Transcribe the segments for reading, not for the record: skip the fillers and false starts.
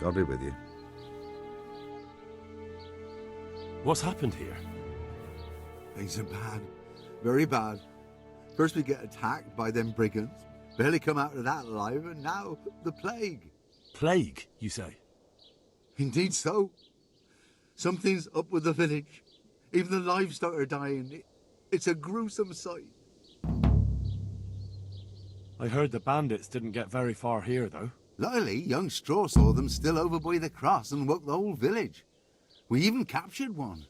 God be with you. What's happened here? Things are bad. Very bad. First we get attacked by them brigands. Barely come out of that alive, and now the plague. Plague, you say? Indeed so. Something's up with the village. Even the livestock are dying. It's a gruesome sight. I heard the bandits didn't get very far here, though. Luckily, young Straw saw them still over by the cross and woke the whole village. We even captured one.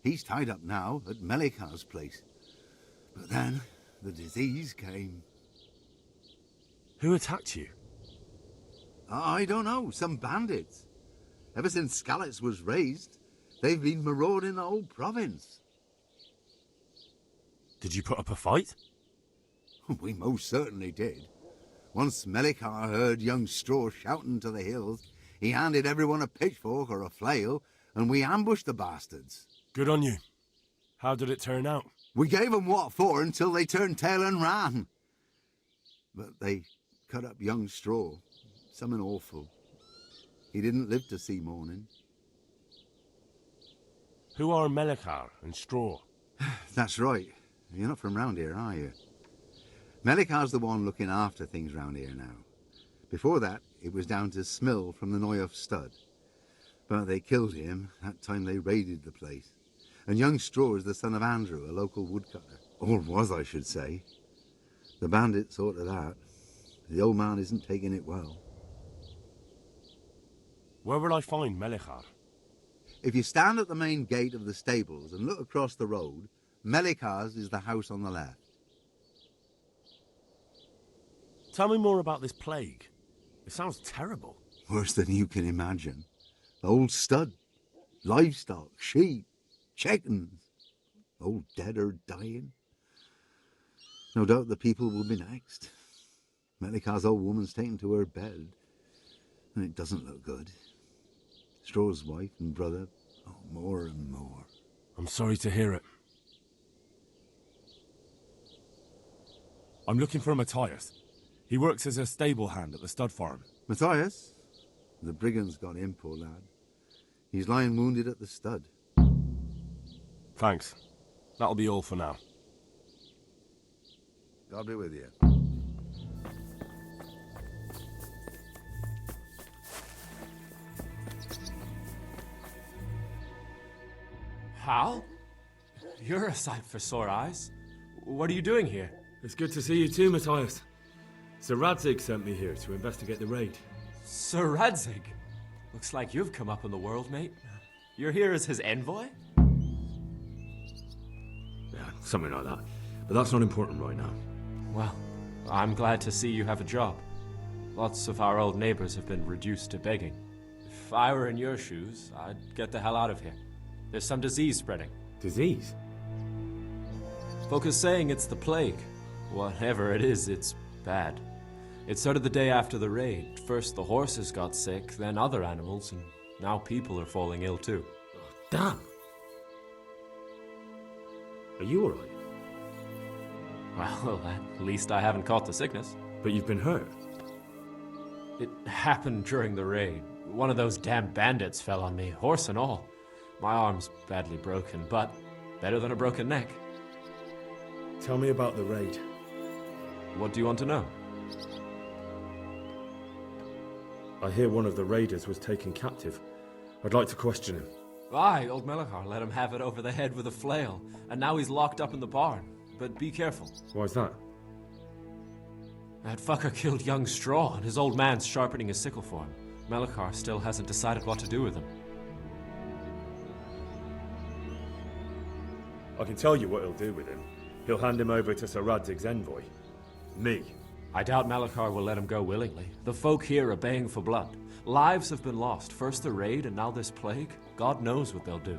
He's tied up now at Melikar's place. But then, the disease came. Who attacked you? I don't know, some bandits. Ever since Skalitz was raised, they've been marauding the whole province. Did you put up a fight? We most certainly did. Once Melikar heard young Straw shouting to the hills, he handed everyone a pitchfork or a flail, and we ambushed the bastards. Good on you. How did it turn out? We gave them what for until they turned tail and ran. But they cut up young Straw. Something awful. He didn't live to see morning. Who are Melikar and Straw? That's right. You're not from round here, are you? Melikar's the one looking after things round here now. Before that, it was down to Smill from the Noyoff Stud. But they killed him that time they raided the place. And young Straw is the son of Andrew, a local woodcutter. Or was, I should say. The bandit thought of that. The old man isn't taking it well. Where will I find Melikar? If you stand at the main gate of the stables and look across the road, Melikar's is the house on the left. Tell me more about this plague. It sounds terrible. Worse than you can imagine. The old stud, livestock, sheep, chickens, all dead or dying. No doubt the people will be next. Melikar's old woman's taken to her bed, and it doesn't look good. Straw's wife and brother, more and more. I'm sorry to hear it. I'm looking for Matthias. He works as a stable hand at the stud farm. Matthias? The brigands got him, poor lad. He's lying wounded at the stud. Thanks. That'll be all for now. God be with you. Hal? You're a sight for sore eyes. What are you doing here? It's good to see you too, Matthias. Sir Radzig sent me here to investigate the raid. Sir Radzig? Looks like you've come up in the world, mate. You're here as his envoy? Yeah, something like that. But that's not important right now. Well, I'm glad to see you have a job. Lots of our old neighbors have been reduced to begging. If I were in your shoes, I'd get the hell out of here. There's some disease spreading. Disease? Folk are saying it's the plague. Whatever it is, it's bad. It started the day after the raid. First the horses got sick, then other animals, and now people are falling ill too. Oh, damn! Are you alright? Well, at least I haven't caught the sickness. But you've been hurt. It happened during the raid. One of those damn bandits fell on me, horse and all. My arm's badly broken, but better than a broken neck. Tell me about the raid. What do you want to know? I hear one of the raiders was taken captive. I'd like to question him. Aye, old Melikar let him have it over the head with a flail, and now he's locked up in the barn. But be careful. Why's that? That fucker killed young Straw, and his old man's sharpening his sickle for him. Melikar still hasn't decided what to do with him. I can tell you what he'll do with him. He'll hand him over to Sir Radzig's envoy. Me. I doubt Melikar will let him go willingly. The folk here are baying for blood. Lives have been lost. First the raid, and now this plague. God knows what they'll do.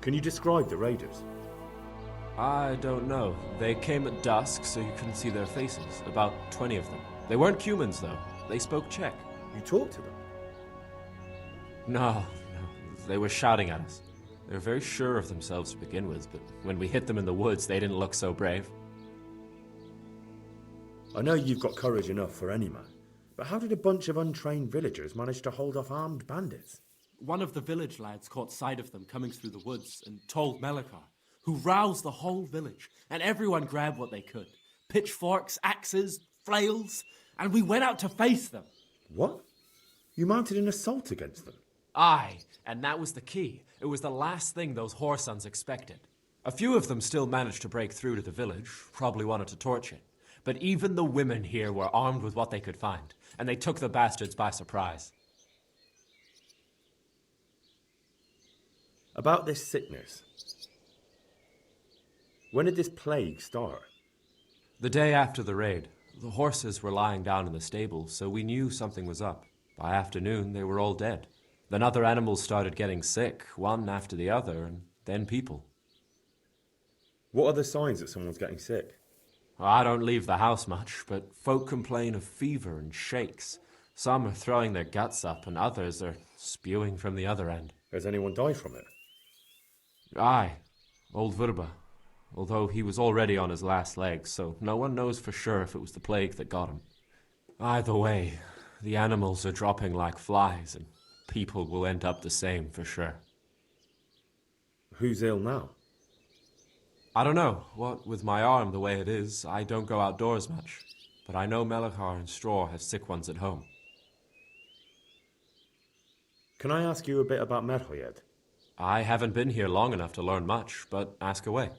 Can you describe the raiders? I don't know. They came at dusk, so you couldn't see their faces. About 20 of them. They weren't humans, though. They spoke Czech. You talked to them? No. They were shouting at us. They were very sure of themselves to begin with, but when we hit them in the woods, they didn't look so brave. I know you've got courage enough for any man, But how did a bunch of untrained villagers manage to hold off armed bandits? One of the village lads caught sight of them coming through the woods and told Melikar, who roused the whole village, and everyone grabbed what they could. Pitchforks, axes, flails, and we went out to face them. What? You mounted an assault against them? Aye, and that was the key. It was the last thing those whoresons expected. A few of them still managed to break through to the village, probably wanted to torch it. But even the women here were armed with what they could find, and they took the bastards by surprise. About this sickness. When did this plague start? The day after the raid, the horses were lying down in the stable, so we knew something was up. By afternoon, they were all dead. Then other animals started getting sick, one after the other, and then people. What are the signs that someone's getting sick? I don't leave the house much, but folk complain of fever and shakes. Some are throwing their guts up, and others are spewing from the other end. Has anyone died from it? Aye, old Vurba. Although he was already on his last legs, so no one knows for sure if it was the plague that got him. Either way, the animals are dropping like flies, and people will end up the same for sure. Who's ill now? I don't know. What with my arm the way it is, I don't go outdoors much. But I know Melikar and Straw have sick ones at home. Can I ask you a bit about Merhoyed? I haven't been here long enough to learn much, but ask away.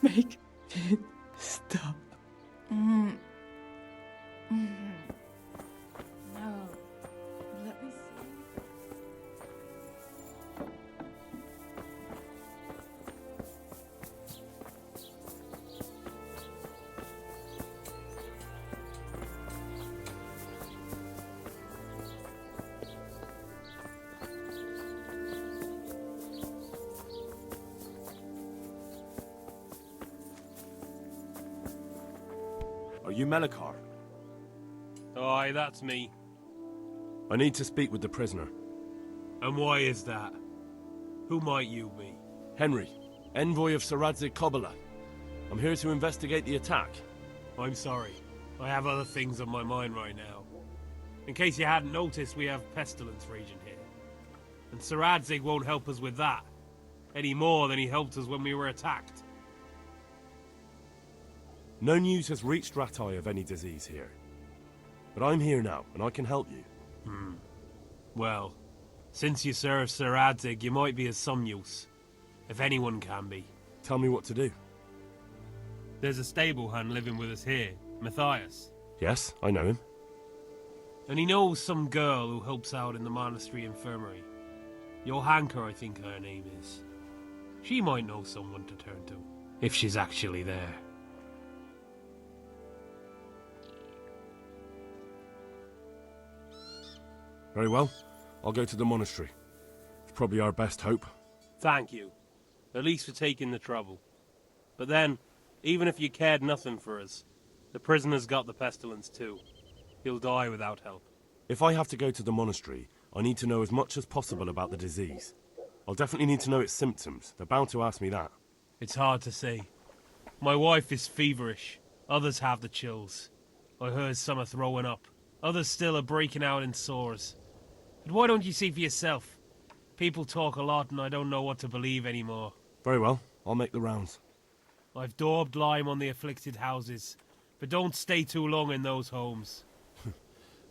Make it stop. No. Let me see. Are you Melikar? Aye, that's me. I need to speak with the prisoner. And why is that? Who might you be? Henry, envoy of Sir Radzig Kobyla. I'm here to investigate the attack. I'm sorry. I have other things on my mind right now. In case you hadn't noticed, we have pestilence raging here. And Sir Radzig won't help us with that. Any more than he helped us when we were attacked. No news has reached Ratai of any disease here. But I'm here now, and I can help you. Well, since you serve Sir Radzig, you might be of some use. If anyone can be. Tell me what to do. There's a stable hand living with us here, Matthias. Yes, I know him. And he knows some girl who helps out in the monastery infirmary. Johanka, I think her name is. She might know someone to turn to, if she's actually there. Very well. I'll go to the monastery. It's probably our best hope. Thank you. At least for taking the trouble. But then, even if you cared nothing for us, the prisoner's got the pestilence too. He'll die without help. If I have to go to the monastery, I need to know as much as possible about the disease. I'll definitely need to know its symptoms. They're bound to ask me that. It's hard to say. My wife is feverish. Others have the chills. I heard some are throwing up. Others still are breaking out in sores. But why don't you see for yourself? People talk a lot and I don't know what to believe anymore. Very well. I'll make the rounds. I've daubed lime on the afflicted houses, but don't stay too long in those homes.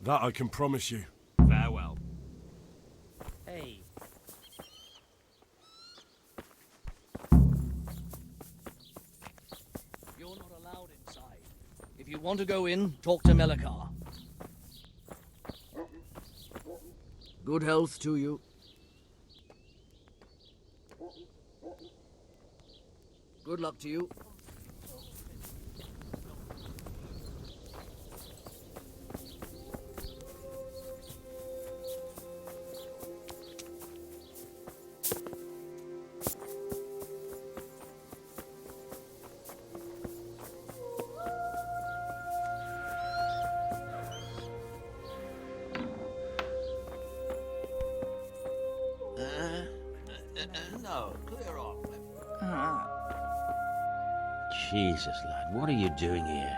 That I can promise you. Farewell. If you want to go in, talk to Melikar. Good health to you. Good luck to you. No, clear off. Jesus, lad, what are you doing here?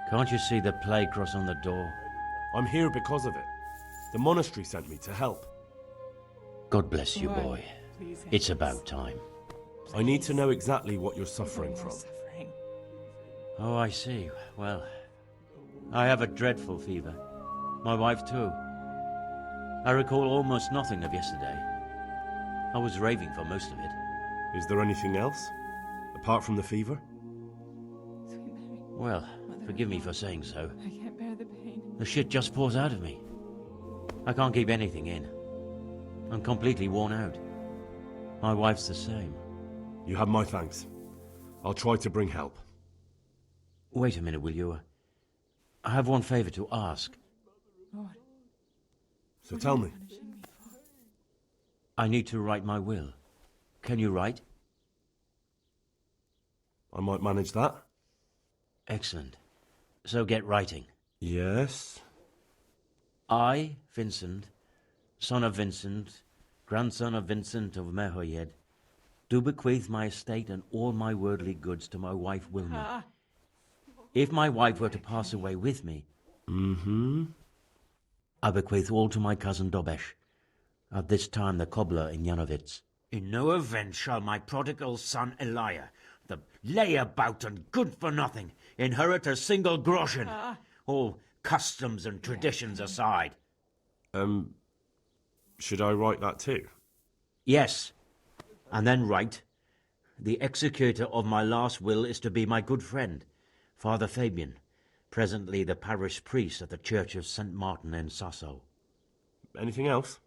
Can't you see the plague cross on the door? I'm here because of it. The monastery sent me to help. God bless you, boy. It's about time. I need to know exactly what you're suffering from. Oh, I see. Well, I have a dreadful fever. My wife, too. I recall almost nothing of yesterday. I was raving for most of it. Is there anything else? Apart from the fever? Well, forgive me for saying so. I can't bear the pain. The shit just pours out of me. I can't keep anything in. I'm completely worn out. My wife's the same. You have my thanks. I'll try to bring help. Wait a minute, will you? I have one favor to ask. Lord. So tell me. I need to write my will. Can you write? I might manage that. Excellent. So get writing. Yes? I, Vincent, son of Vincent, grandson of Vincent of Merhoyed, do bequeath my estate and all my worldly goods to my wife Wilma. If my wife were to pass away with me, I bequeath all to my cousin Dobesh, at this time the cobbler in Janovitz. In no event shall my prodigal son Elia, the layabout and good-for-nothing, inherit a single groschen, all customs and traditions aside. Should I write that too? Yes, and then write, the executor of my last will is to be my good friend, Father Fabian, presently the parish priest at the Church of St. Martin in Sasso. Anything else?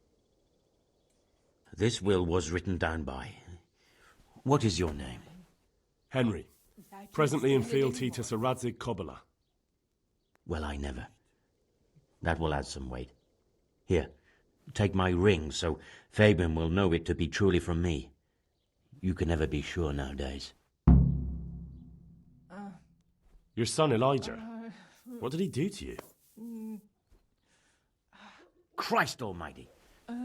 This will was written down by... What is your name? Henry. Presently in fealty to Sir Radzig Kobyla. Well, I never. That will add some weight. Here, take my ring, so Fabian will know it to be truly from me. You can never be sure nowadays. Your son Elijah. What did he do to you? Christ almighty!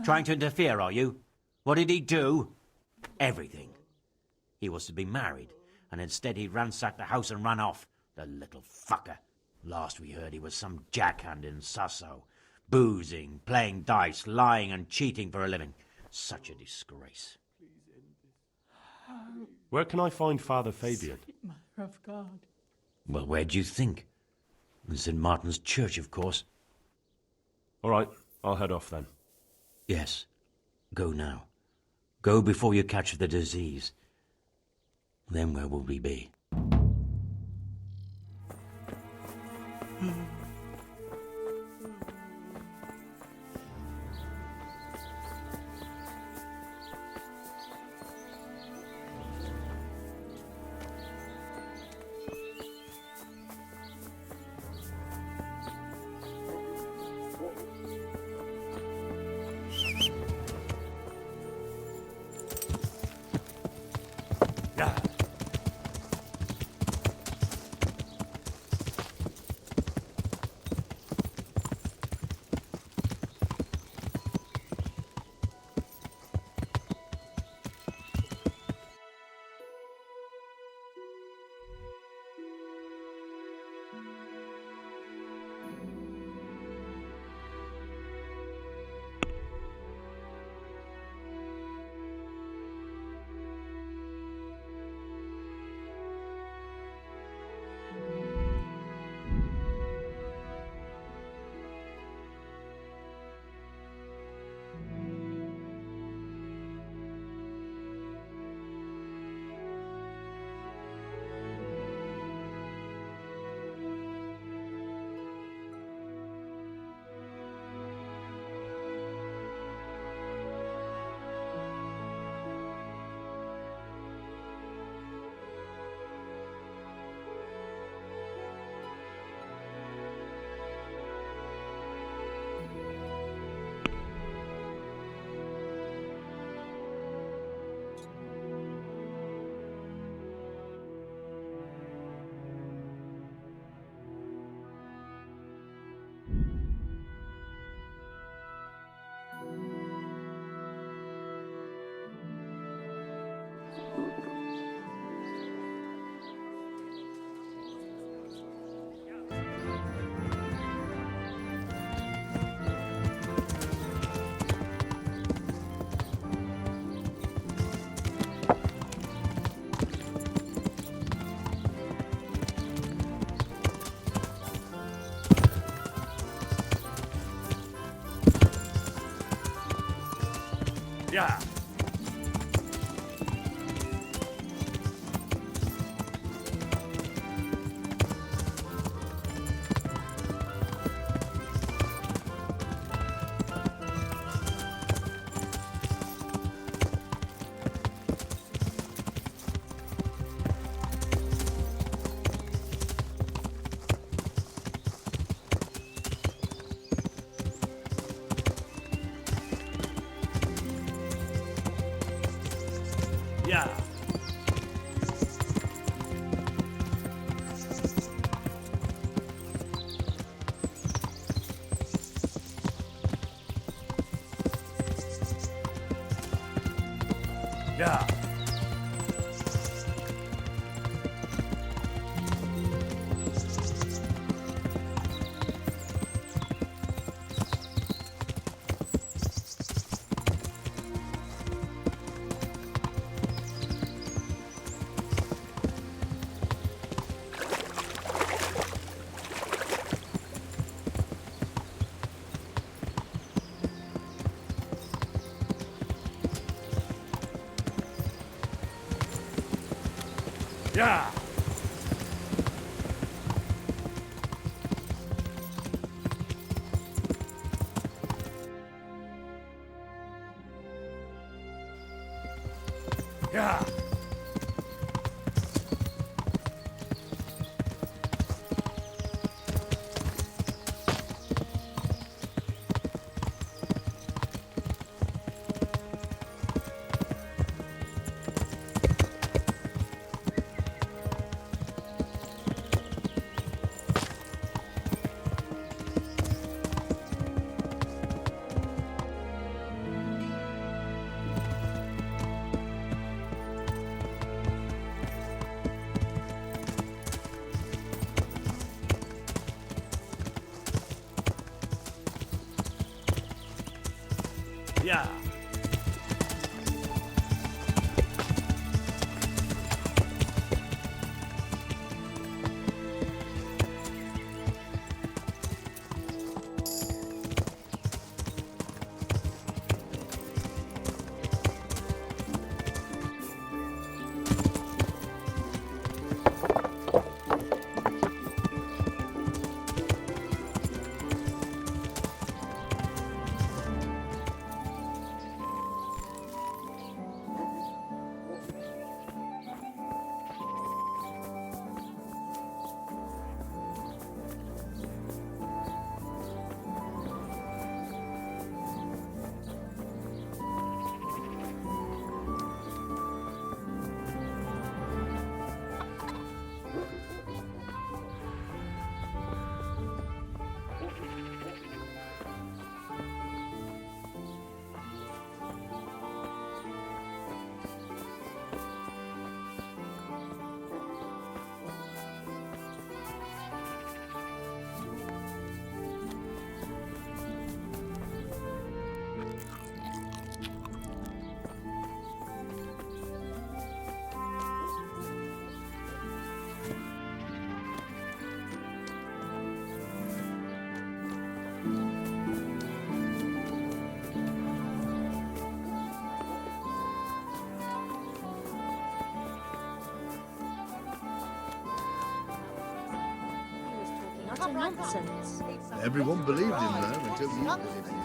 Trying to interfere, are you? What did he do? Everything. He was to be married, and instead he ransacked the house and ran off. The little fucker. Last we heard he was some jackhand in Sasso. Boozing, playing dice, lying and cheating for a living. Such a disgrace. Where can I find Father Fabian? Mother of God. Well, where do you think? In St. Martin's Church, of course. All right, I'll head off then. Yes. Go now. Go before you catch the disease. Then where will we be? Yeah. Yeah. Yeah. Yeah. Yeah. Yeah. Utter nonsense. Everyone believed him though until you did it.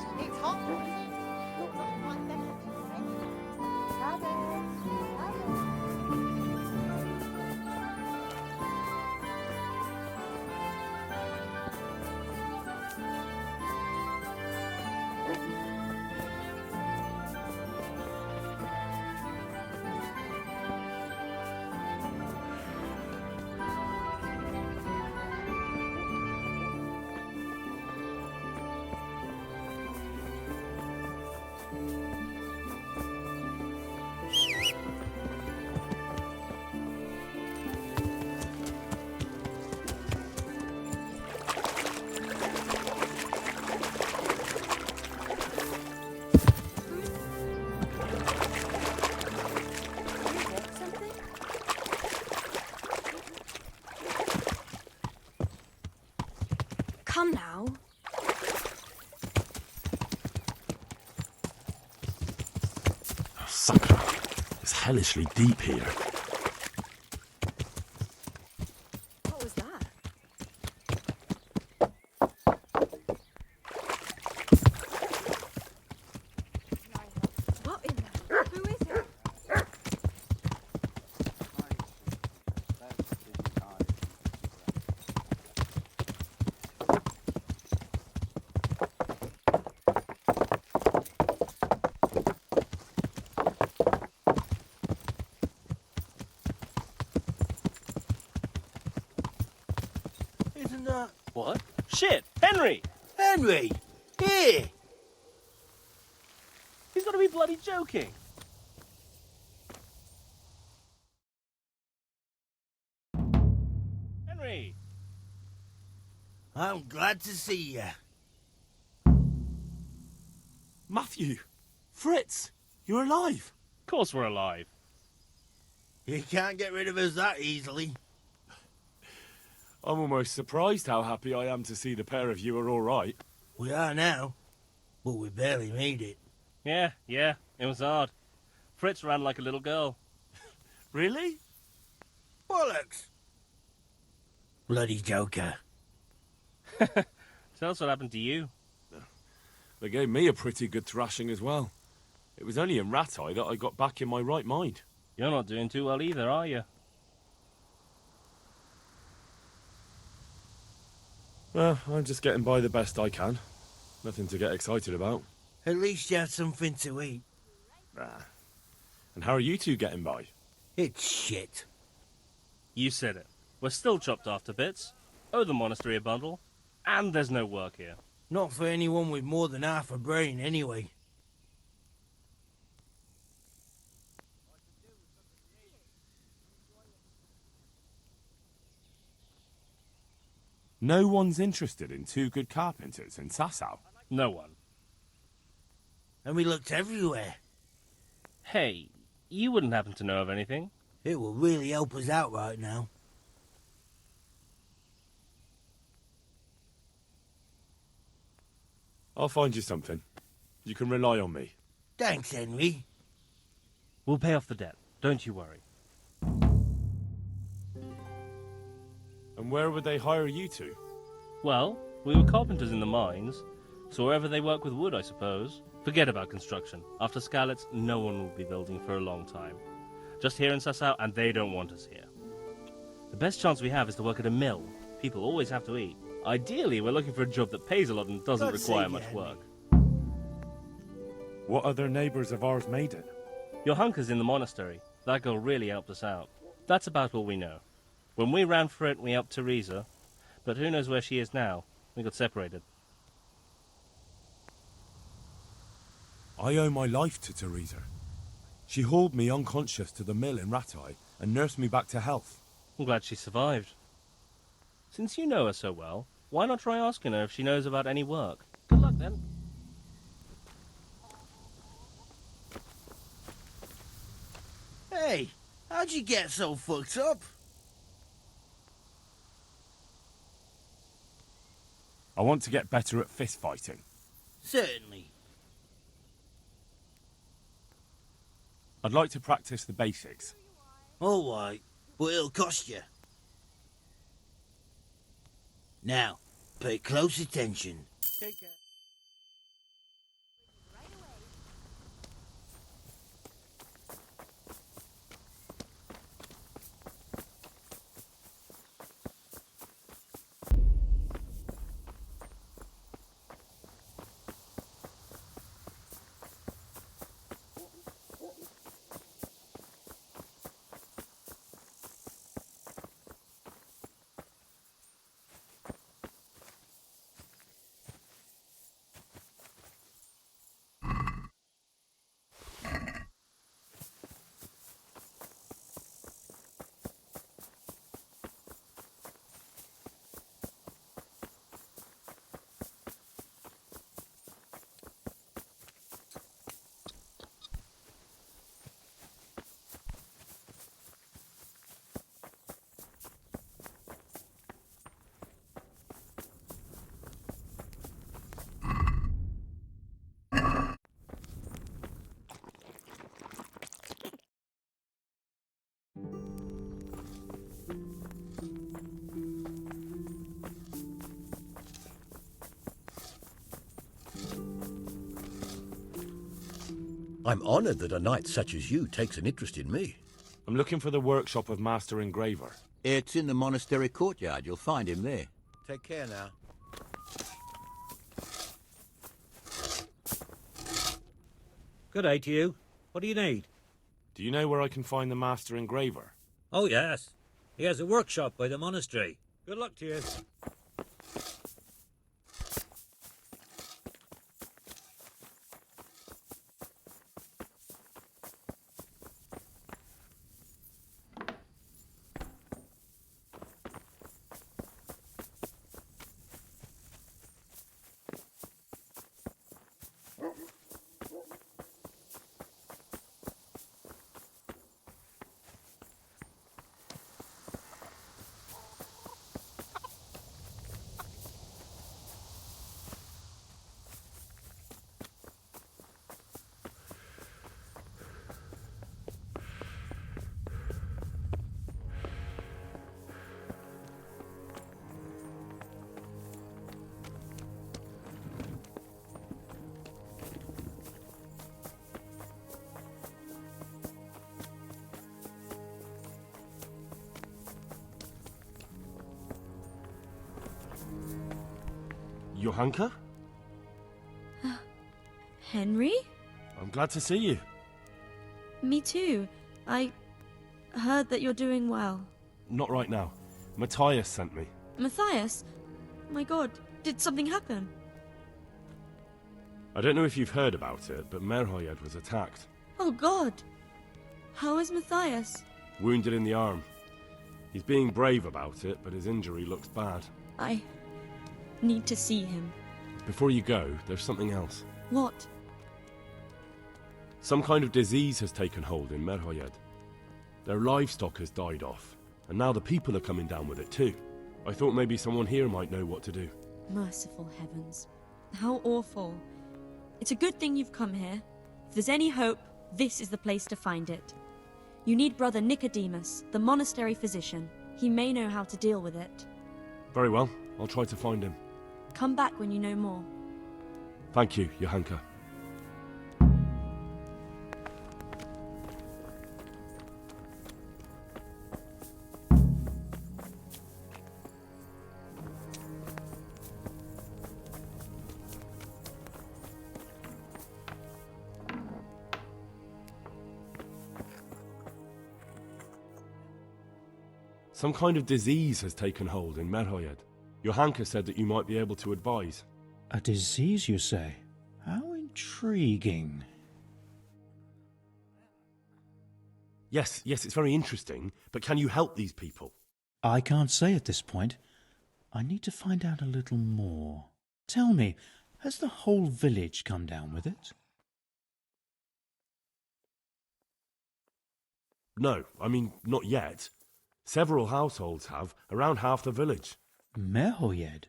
hellishly deep here. What was that? What in the... Who is it? Isn't that... What? Shit! Henry! Henry! Here! He's got to be bloody joking. Henry! I'm glad to see you. Matthew! Fritz! You're alive! Of course we're alive. You can't get rid of us that easily. I'm almost surprised how happy I am to see the pair of you are all right. We are now, but we barely made it. Yeah, it was hard. Fritz ran like a little girl. Really? Bollocks! Bloody joker. Tell us what happened to you. They gave me a pretty good thrashing as well. It was only in Rattay that I got back in my right mind. You're not doing too well either, are you? Well, I'm just getting by the best I can. Nothing to get excited about. At least you had something to eat. And how are you two getting by? It's shit. You said it. We're still chopped off to bits. Owe the monastery a bundle. And there's no work here. Not for anyone with more than half a brain, anyway. No one's interested in two good carpenters in Sasau. No one. And we looked everywhere. Hey, you wouldn't happen to know of anything? It will really help us out right now. I'll find you something. You can rely on me. Thanks, Henry. We'll pay off the debt. Don't you worry. And where would they hire you to? Well, we were carpenters in the mines, so wherever they work with wood, I suppose. Forget about construction. After Skalitz, no one will be building for a long time. Just here in Sasau, and they don't want us here. The best chance we have is to work at a mill. People always have to eat. Ideally, we're looking for a job that pays a lot and doesn't require much work. What other neighbours of ours made it? Your hunker's in the monastery. That girl really helped us out. That's about all we know. When we ran for it, we helped Teresa. But who knows where she is now? We got separated. I owe my life to Teresa. She hauled me unconscious to the mill in Rattay and nursed me back to health. I'm glad she survived. Since you know her so well, why not try asking her if she knows about any work? Good luck, then. Hey, how'd you get so fucked up? I want to get better at fist fighting. Certainly. I'd like to practice the basics. All right, but it'll cost you. Now, pay close attention. Take care. I'm honoured that a knight such as you takes an interest in me. I'm looking for the workshop of Master Engraver. It's in the monastery courtyard. You'll find him there. Take care now. Good day to you. What do you need? Do you know where I can find the Master Engraver? Oh, yes. He has a workshop by the monastery. Good luck to you. Johanka? Henry? I'm glad to see you. Me too. I heard that you're doing well. Not right now. Matthias sent me. Matthias? My god, did something happen? I don't know if you've heard about it, but Merhoyed was attacked. Oh god. How is Matthias? Wounded in the arm. He's being brave about it, but his injury looks bad. I need to see him. Before you go, there's something else. What? Some kind of disease has taken hold in Merhoyed. Their livestock has died off, and now the people are coming down with it too. I thought maybe someone here might know what to do. Merciful heavens. How awful. It's a good thing you've come here. If there's any hope, this is the place to find it. You need Brother Nicodemus, the monastery physician. He may know how to deal with it. Very well, I'll try to find him. Come back when you know more. Thank you, Johanka. Some kind of disease has taken hold in Merhoyed. Johanka said that you might be able to advise. A disease, you say? How intriguing. Yes, it's very interesting, but can you help these people? I can't say at this point. I need to find out a little more. Tell me, has the whole village come down with it? No, I mean, not yet. Several households have, around half the village. Merhoyed?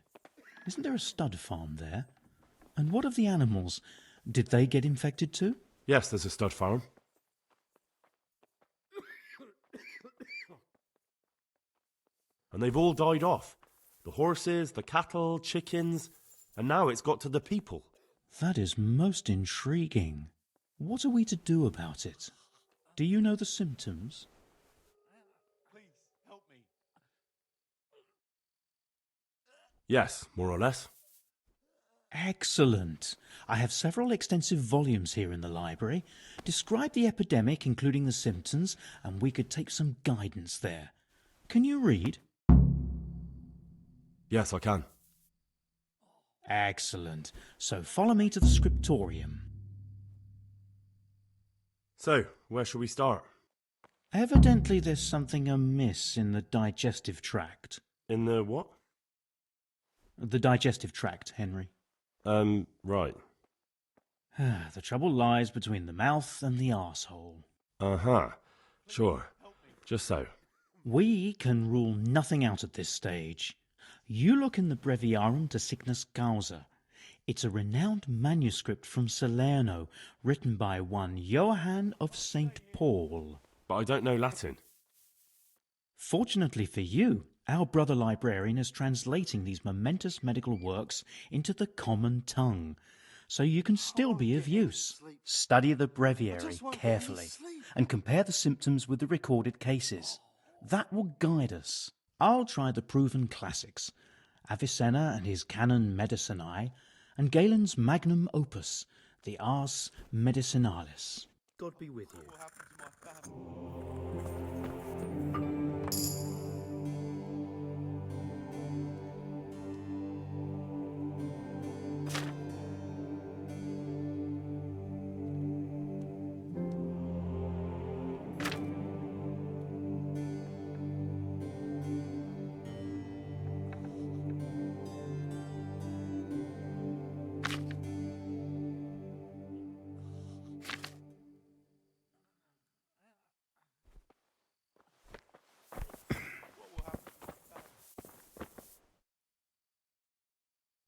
Isn't there a stud farm there? And what of the animals? Did they get infected too? Yes, there's a stud farm. And they've all died off. The horses, the cattle, chickens, and now it's got to the people. That is most intriguing. What are we to do about it? Do you know the symptoms? Yes, more or less. Excellent. I have several extensive volumes here in the library. Describe the epidemic, including the symptoms, and we could take some guidance there. Can you read? Yes, I can. Excellent. So follow me to the scriptorium. So, where shall we start? Evidently there's something amiss in the digestive tract. In the what? The digestive tract, Henry. Right. The trouble lies between the mouth and the arsehole. Uh-huh. Sure. Just so. We can rule nothing out at this stage. You look in the Breviarum de Sickness Causa. It's a renowned manuscript from Salerno, written by one Johann of St. Paul. But I don't know Latin. Fortunately for you, our brother librarian is translating these momentous medical works into the common tongue, so you can still be of use. Study the breviary carefully and compare the symptoms with the recorded cases. That will guide us. I'll try the proven classics, Avicenna and his Canon Medicinae, and Galen's magnum opus, the Ars Medicinalis. God be with you.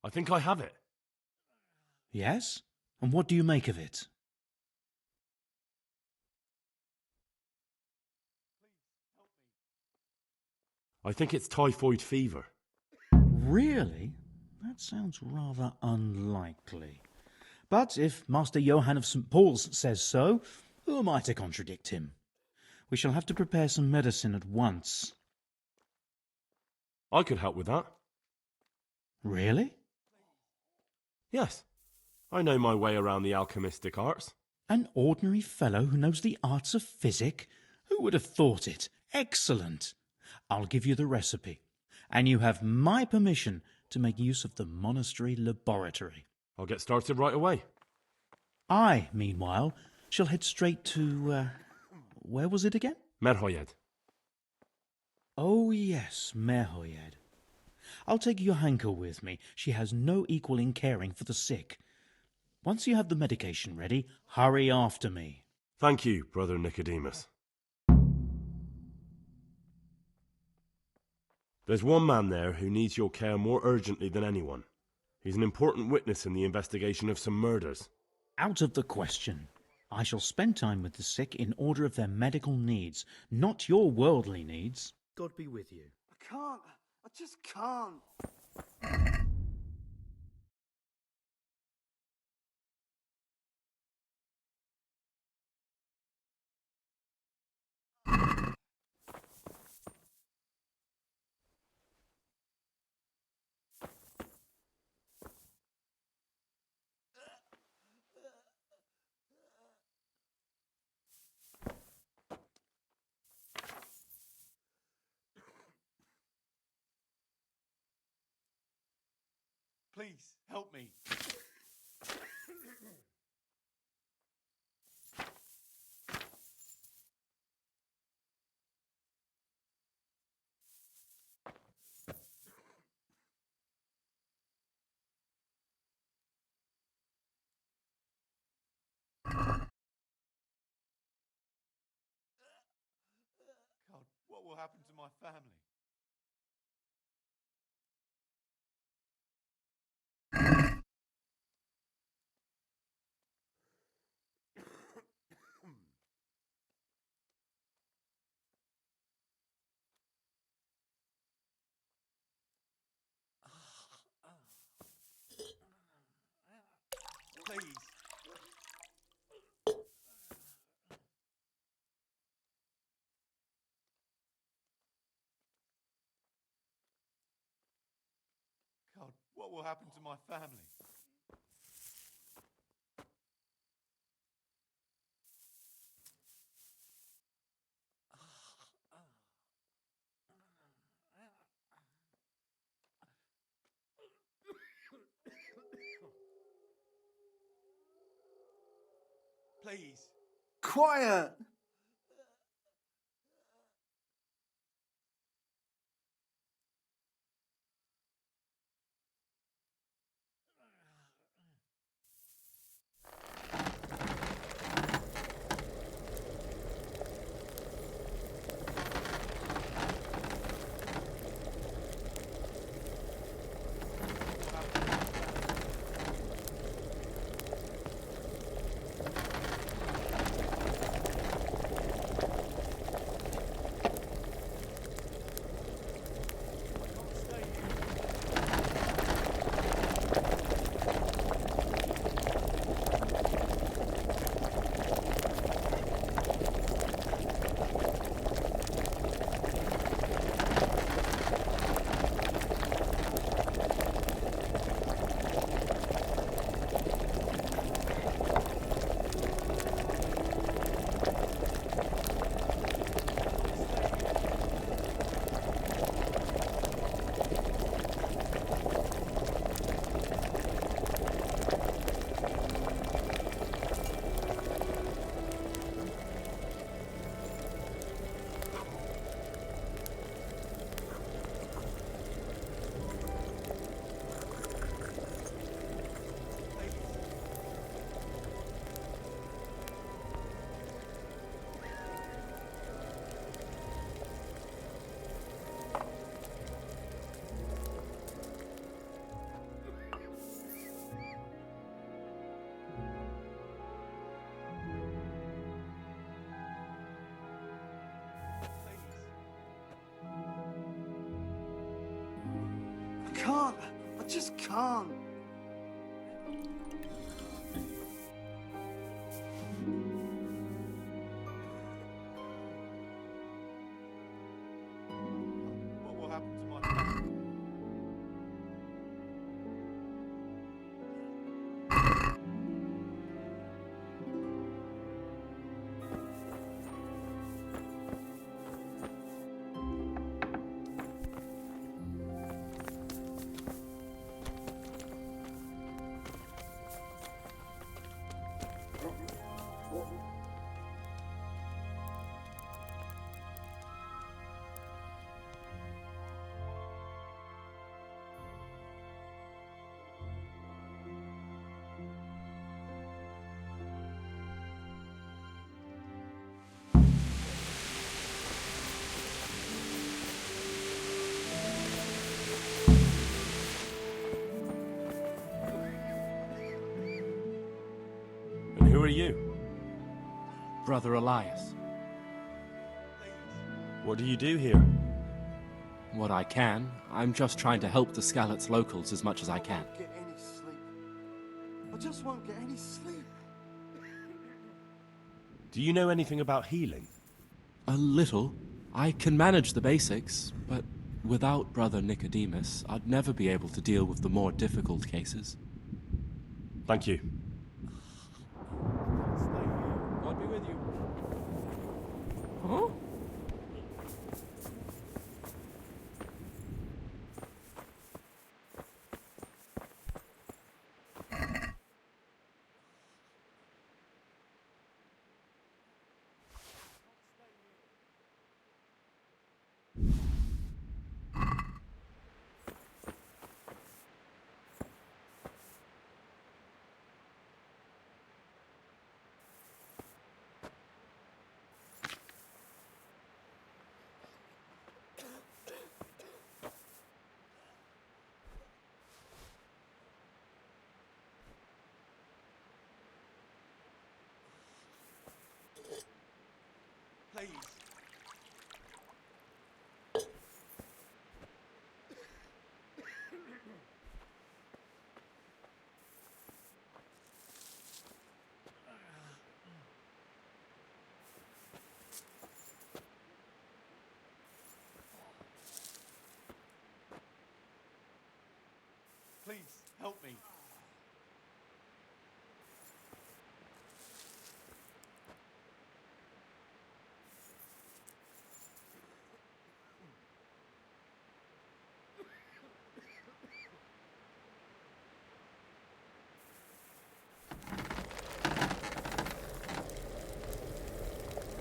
I think I have it. Yes? And what do you make of it? I think it's typhoid fever. Really? That sounds rather unlikely. But if Master Johann of St. Paul's says so, who am I to contradict him? We shall have to prepare some medicine at once. I could help with that. Really? Yes. I know my way around the alchemistic arts. An ordinary fellow who knows the arts of physic? Who would have thought it? Excellent. I'll give you the recipe, and you have my permission to make use of the monastery laboratory. I'll get started right away. I, meanwhile, shall head straight to, where was it again? Merhoyed. Oh, yes, Merhoyed. I'll take Johanka with me. She has no equal in caring for the sick. Once you have the medication ready, hurry after me. Thank you, Brother Nicodemus. There's one man there who needs your care more urgently than anyone. He's an important witness in the investigation of some murders. Out of the question. I shall spend time with the sick in order of their medical needs, not your worldly needs. God be with you. I can't. I just can't. Please, help me. God, what will happen to my family? Please. God, what will happen to my family? Please. Quiet! can't. I just can't. What will happen to my family? And who are you? Brother Elias. What do you do here? What I can. I'm just trying to help the Skalitz locals as much as I can. Get any sleep. I just won't get any sleep. Do you know anything about healing? A little. I can manage the basics, but without Brother Nicodemus, I'd never be able to deal with the more difficult cases. Thank you. God be with you. Huh? Please. Please, help me.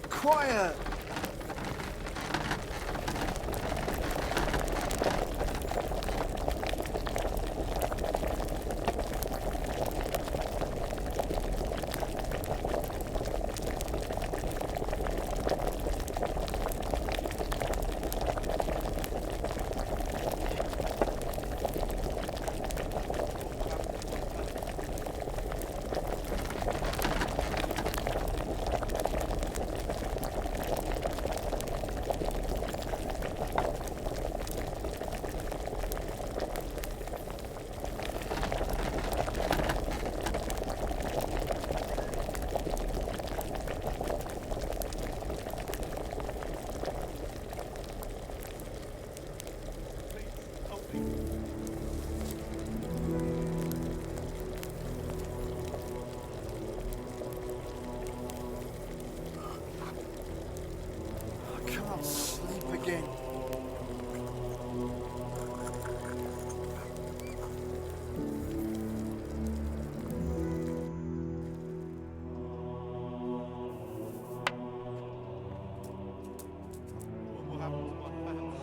Quiet! I can't sleep again. What will happen to my family?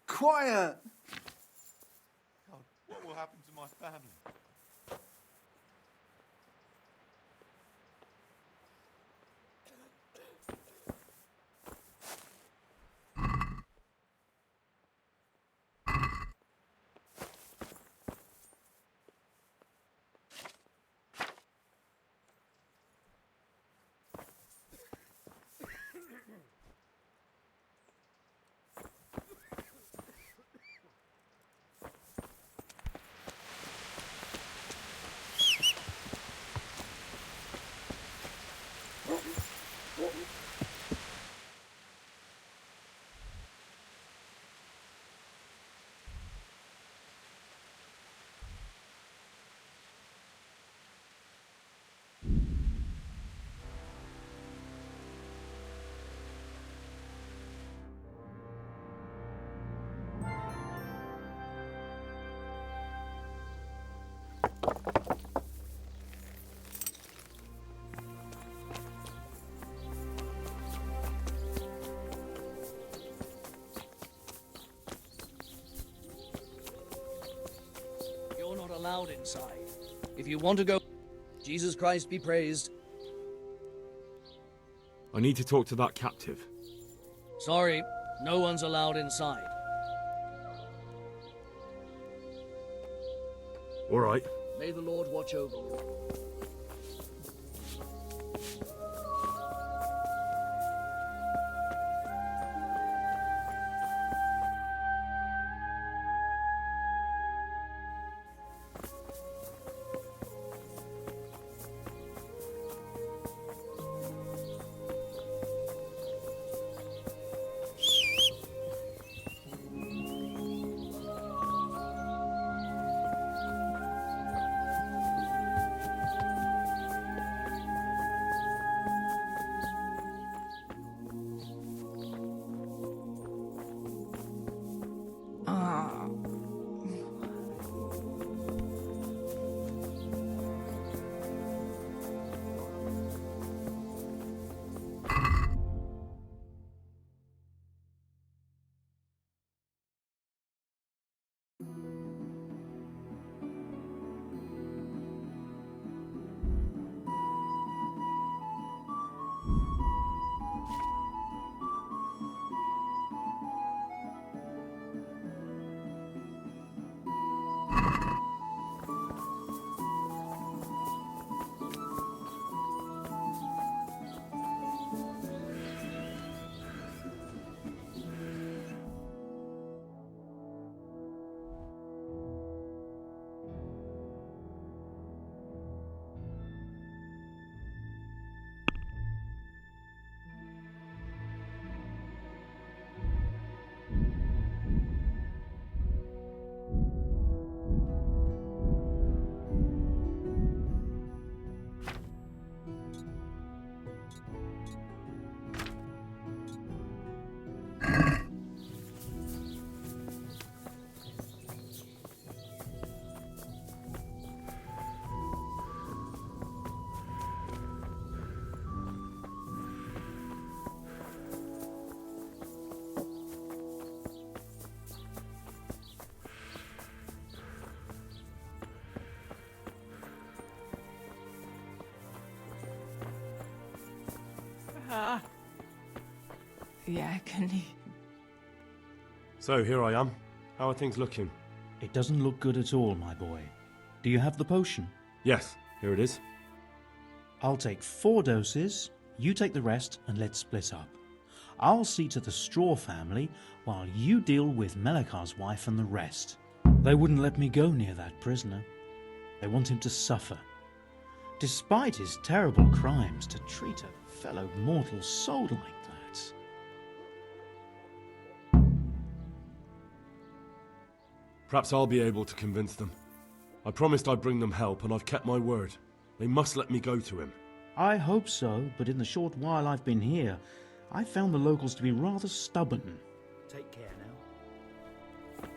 Quiet! God, what will happen to my family? You're not allowed inside. If you want to go, Jesus Christ be praised. I need to talk to that captive. Sorry, no one's allowed inside. All right. May the Lord watch over you. The agony. So, here I am. How are things looking? It doesn't look good at all, my boy. Do you have the potion? Yes, here it is. I'll take 4 doses, you take the rest, and let's split up. I'll see to the Straw family, while you deal with Melikar's wife and the rest. They wouldn't let me go near that prisoner. They want him to suffer. Despite his terrible crimes, to treat a fellow mortal soul like that. Perhaps I'll be able to convince them. I promised I'd bring them help, and I've kept my word. They must let me go to him. I hope so, but in the short while I've been here, I've found the locals to be rather stubborn. Take care now.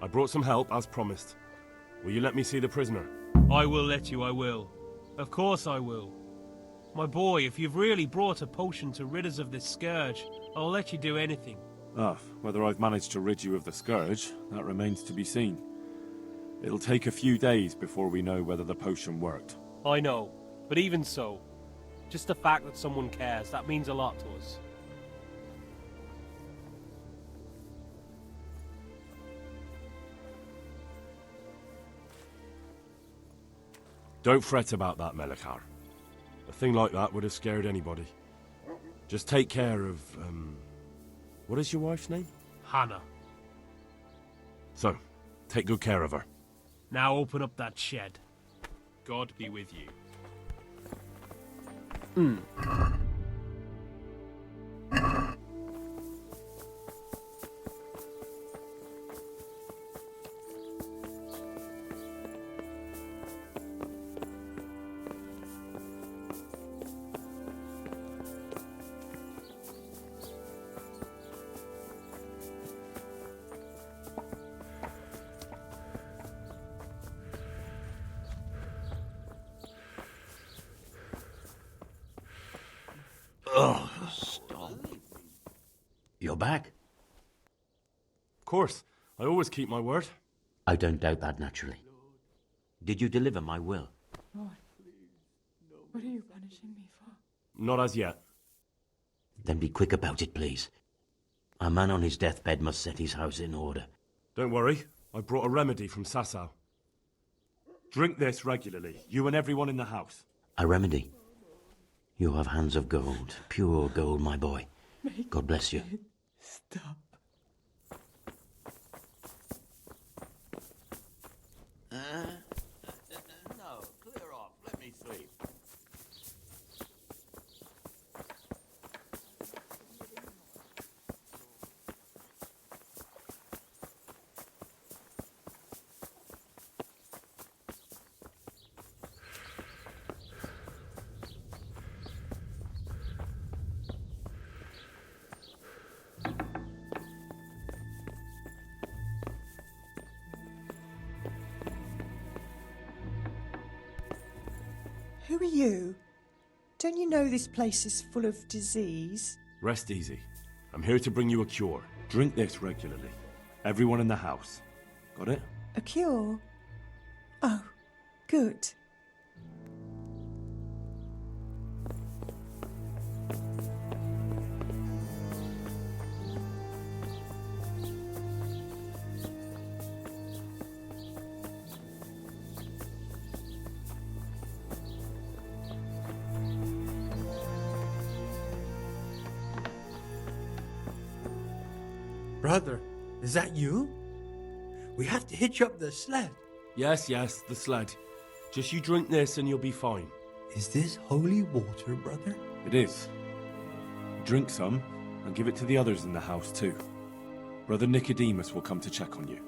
I brought some help, as promised. Will you let me see the prisoner? I will let you, I will. Of course I will. My boy, if you've really brought a potion to rid us of this scourge, I'll let you do anything. Whether I've managed to rid you of the scourge, that remains to be seen. It'll take a few days before we know whether the potion worked. I know, but even so, just the fact that someone cares, that means a lot to us. Don't fret about that, Melikar. A thing like that would have scared anybody. Just take care of, what is your wife's name? Hannah. So, take good care of her. Now open up that shed. God be with you. Ugh, stop. You're back? Of course. I always keep my word. I don't doubt that, naturally. Did you deliver my will? Lord, what are you punishing me for? Not as yet. Then be quick about it, please. A man on his deathbed must set his house in order. Don't worry. I brought a remedy from Sasau. Drink this regularly, you and everyone in the house. A remedy? You have hands of gold, pure gold, my boy. God bless you. Stop. No, clear off. Let me sleep. Who are you? Don't you know this place is full of disease? Rest easy. I'm here to bring you a cure. Drink this regularly. Everyone in the house. Got it? A cure? Oh, good. Brother, is that you? We have to hitch up the sled. Yes, the sled. Just you drink this and you'll be fine. Is this holy water, brother? It is. Drink some, and give it to the others in the house too. Brother Nicodemus will come to check on you.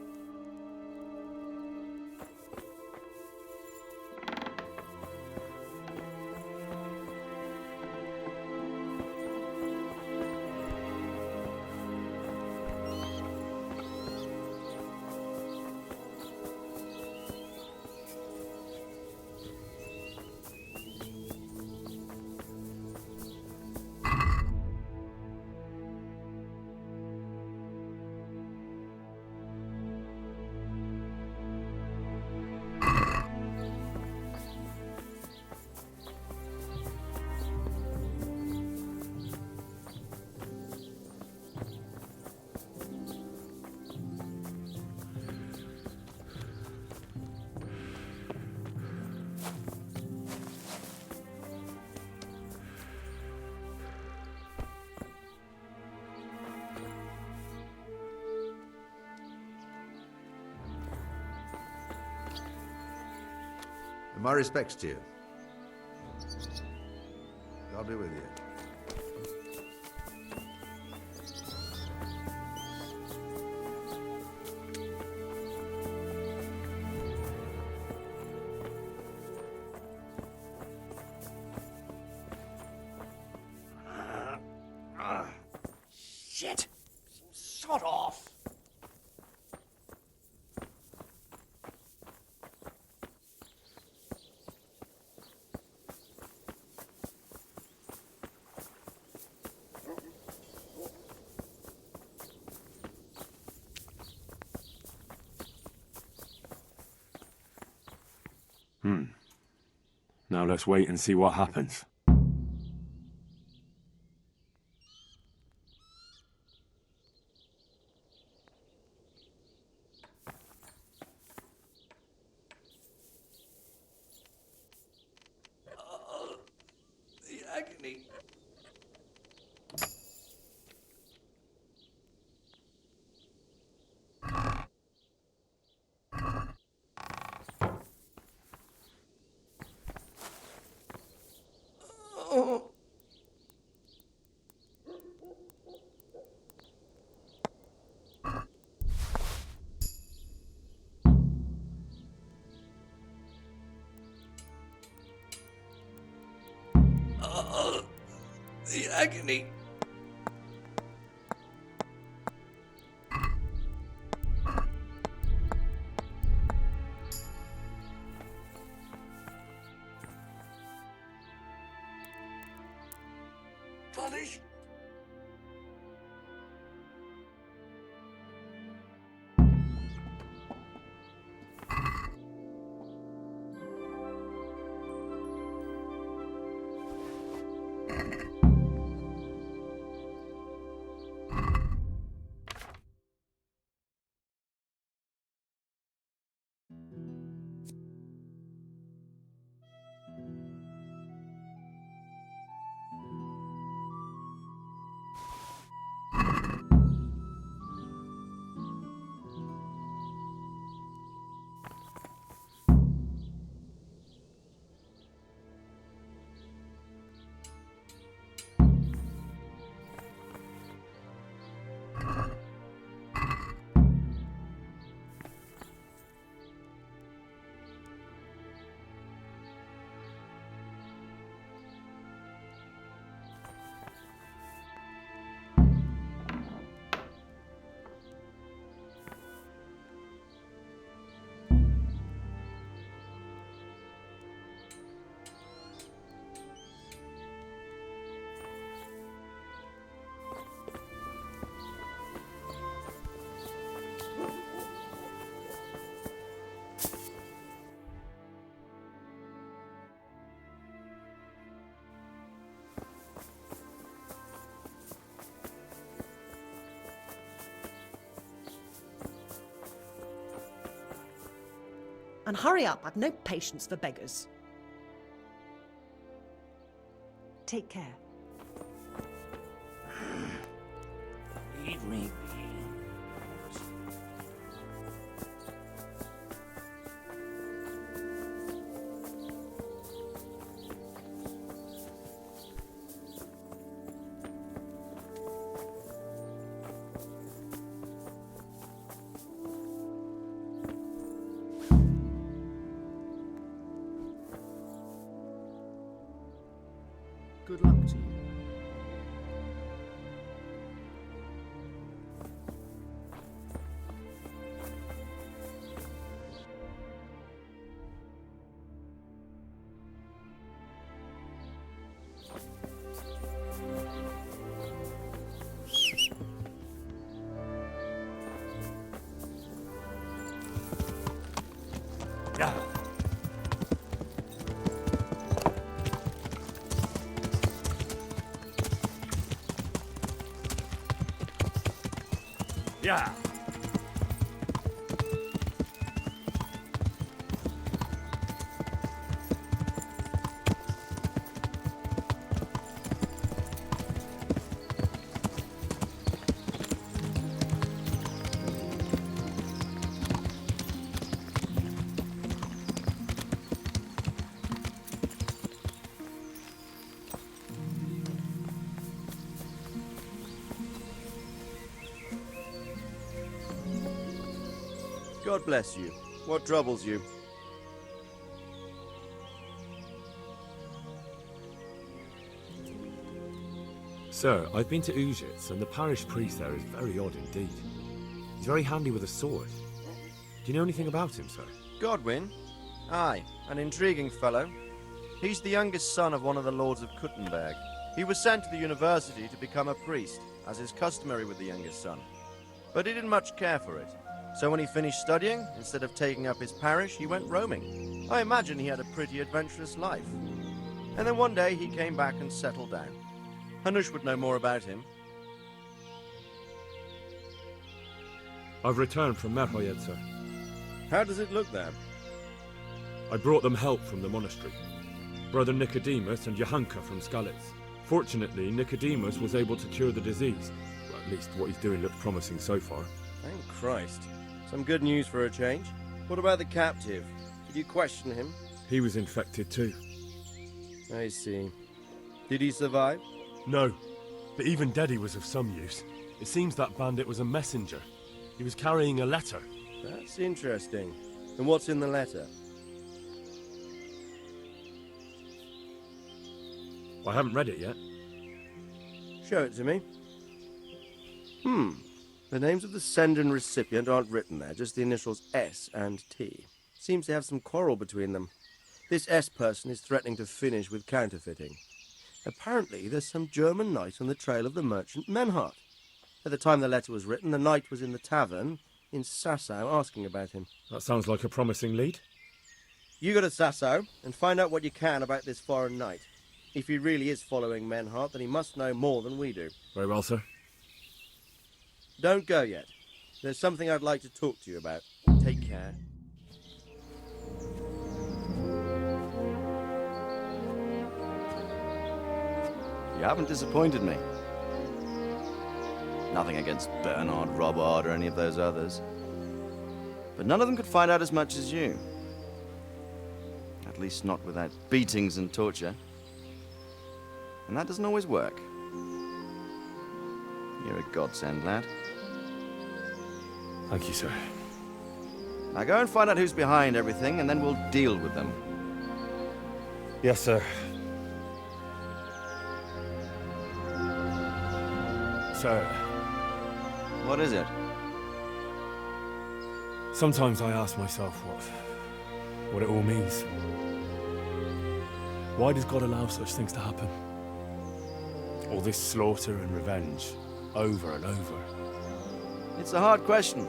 And my respects to you. God be with you. Shit! Sod off! Now let's wait and see what happens. The agony. Oh. The agony. punish? And hurry up, I've no patience for beggars. Take care. Leave me. Good luck to you. Yeah. Yeah. God bless you. What troubles you? Sir, I've been to Ujits, and the parish priest there is very odd indeed. He's very handy with a sword. Do you know anything about him, sir? Godwin? Aye, an intriguing fellow. He's the youngest son of one of the lords of Kuttenberg. He was sent to the university to become a priest, as is customary with the youngest son. But he didn't much care for it. So when he finished studying, instead of taking up his parish, he went roaming. I imagine he had a pretty adventurous life. And then one day he came back and settled down. Hanush would know more about him. I've returned from Merhoyed, sir. How does it look there? I brought them help from the monastery. Brother Nicodemus and Johanka from Skalitz. Fortunately, Nicodemus was able to cure the disease. Well, at least what he's doing looks promising so far. Thank Christ. Some good news for a change. What about the captive? Did you question him? He was infected too. I see. Did he survive? No, but even dead he was of some use. It seems that bandit was a messenger. He was carrying a letter. That's interesting. And what's in the letter? I haven't read it yet. Show it to me. The names of the sender and recipient aren't written there, just the initials S and T. Seems to have some quarrel between them. This S person is threatening to finish with counterfeiting. Apparently, there's some German knight on the trail of the merchant Menhart. At the time the letter was written, the knight was in the tavern in Sasau asking about him. That sounds like a promising lead. You go to Sasau and find out what you can about this foreign knight. If he really is following Menhart, then he must know more than we do. Very well, sir. Don't go yet. There's something I'd like to talk to you about. Take care. You haven't disappointed me. Nothing against Bernard, Robert, or any of those others. But none of them could find out as much as you. At least not without beatings and torture. And that doesn't always work. You're a godsend, lad. Thank you, sir. Now go and find out who's behind everything, and then we'll deal with them. Yes, sir. Sir. What is it? Sometimes I ask myself what it all means. Why does God allow such things to happen? All this slaughter and revenge, over and over. It's a hard question.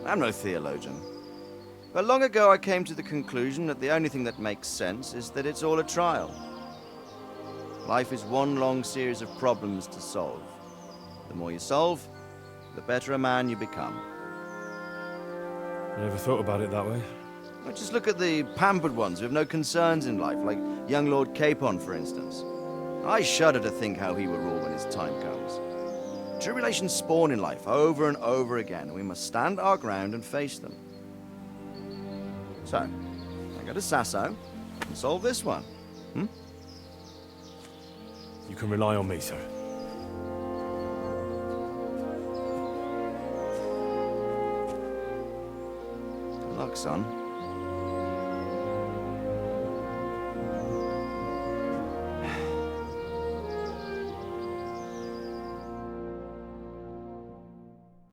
I'm no theologian. But long ago I came to the conclusion that the only thing that makes sense is that it's all a trial. Life is one long series of problems to solve. The more you solve, the better a man you become. I never thought about it that way. Well, just look at the pampered ones who have no concerns in life, like young Lord Capon, for instance. I shudder to think how he will rule when his time comes. Tribulations spawn in life over and over again, and we must stand our ground and face them. So, I go to Sasau and solve this one. You can rely on me, sir. Good luck, son.